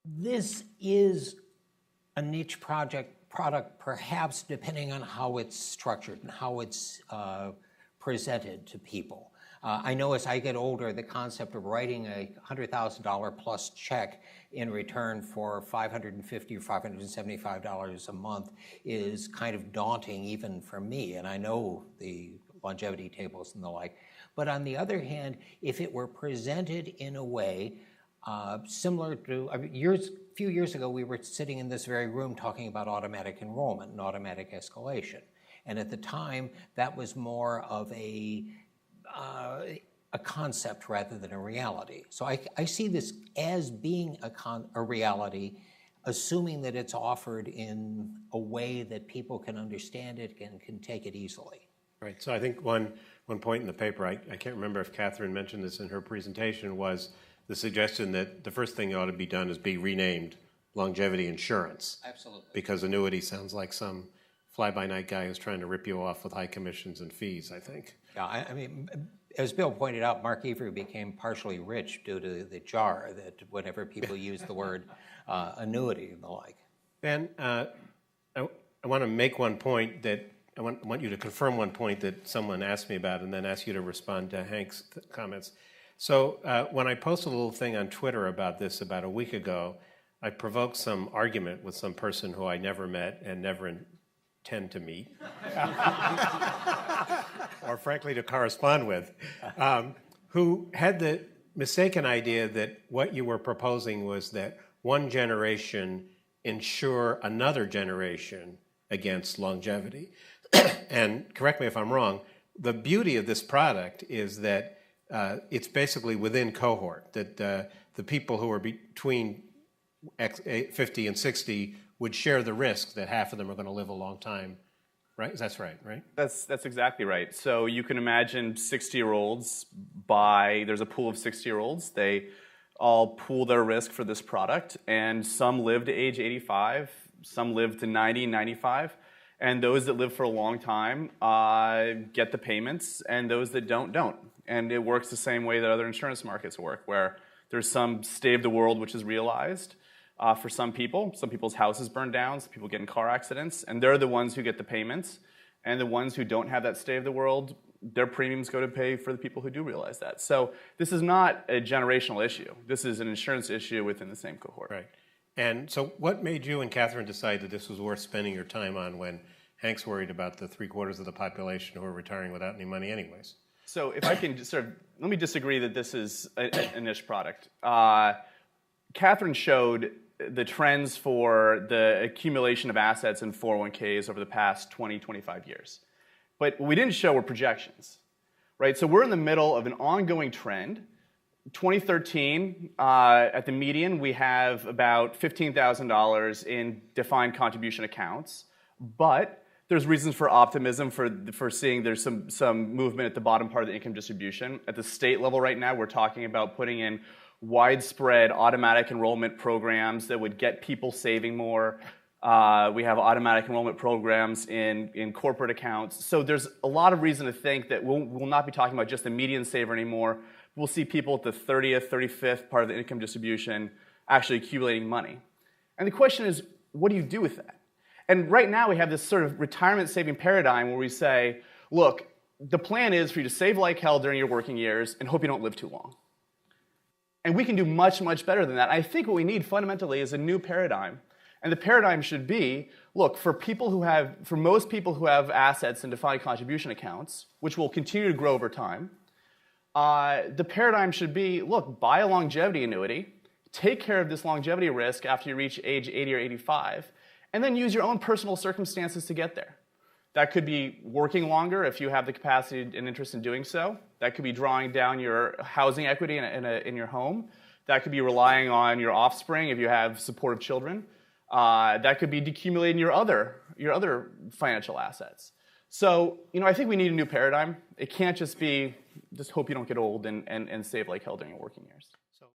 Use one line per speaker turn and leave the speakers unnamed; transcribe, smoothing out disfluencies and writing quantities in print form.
This is a niche product, perhaps depending on how it's structured and how it's presented to people. I know as I get older, the concept of writing a $100,000 plus check in return for $550 or $575 a month is kind of daunting even for me, and I know the longevity tables and the like. But on the other hand, if it were presented in a way similar to, a few years ago, we were sitting in this very room talking about automatic enrollment and automatic escalation. And at the time, that was more of a concept rather than a reality. So I see this as being a reality, assuming that it's offered in a way that people can understand it and can take it easily.
Right. So I think one point in the paper, I can't remember if Catherine mentioned this in her presentation, was the suggestion that the first thing that ought to be done is be renamed longevity insurance.
Absolutely.
Because annuity sounds like some fly-by-night guy who's trying to rip you off with high commissions and fees, I think.
Yeah, I mean, as Bill pointed out, Mark Avery became partially rich due to the jar that whenever people use the word annuity and the like.
Ben, I want to make one point that I want you to confirm one point that someone asked me about and then ask you to respond to Hank's comments. So when I posted a little thing on Twitter about this about a week ago, I provoked some argument with some person who I never met and never intend to meet, or frankly to correspond with, who had the mistaken idea that what you were proposing was that one generation insure another generation against longevity. And correct me if I'm wrong, the beauty of this product is that it's basically within cohort, that the people who are between 50 and 60 would share the risk that half of them are going to live a long time, right? That's right, right?
That's exactly right. So you can imagine 60-year-olds there's a pool of 60-year-olds. They all pool their risk for this product, and some live to age 85, some live to 90, 95. And those that live for a long time get the payments, and those that don't. And it works the same way that other insurance markets work, where there's some state of the world which is realized for some people. Some people's houses burn down, some people get in car accidents, and they're the ones who get the payments. And the ones who don't have that state of the world, their premiums go to pay for the people who do realize that. So this is not a generational issue. This is an insurance issue within the same cohort.
Right. And so what made you and Catherine decide that this was worth spending your time on when Hank's worried about the 3/4 of the population who are retiring without any money anyways?
So if I can just let me disagree that this is a niche product. Catherine showed the trends for the accumulation of assets in 401ks over the past 20, 25 years. But what we didn't show were projections, right? So we're in the middle of an ongoing trend. 2013, at the median, we have about $15,000 in defined contribution accounts, but there's reasons for optimism for seeing there's some movement at the bottom part of the income distribution. At the state level right now, we're talking about putting in widespread automatic enrollment programs that would get people saving more. We have automatic enrollment programs in corporate accounts. So there's a lot of reason to think that we'll not be talking about just the median saver anymore. We'll see people at the 30th, 35th part of the income distribution actually accumulating money. And the question is, what do you do with that? And right now we have this sort of retirement saving paradigm where we say, look, the plan is for you to save like hell during your working years and hope you don't live too long. And we can do much, much better than that. I think what we need fundamentally is a new paradigm. And the paradigm should be, look, for most people who have assets in defined contribution accounts, which will continue to grow over time, the paradigm should be, look, buy a longevity annuity, take care of this longevity risk after you reach age 80 or 85, and then use your own personal circumstances to get there. That could be working longer if you have the capacity and interest in doing so. That could be drawing down your housing equity in your home. That could be relying on your offspring if you have supportive children. That could be decumulating your other financial assets. So, I think we need a new paradigm. It can't just be, just hope you don't get old and save like hell during your working years.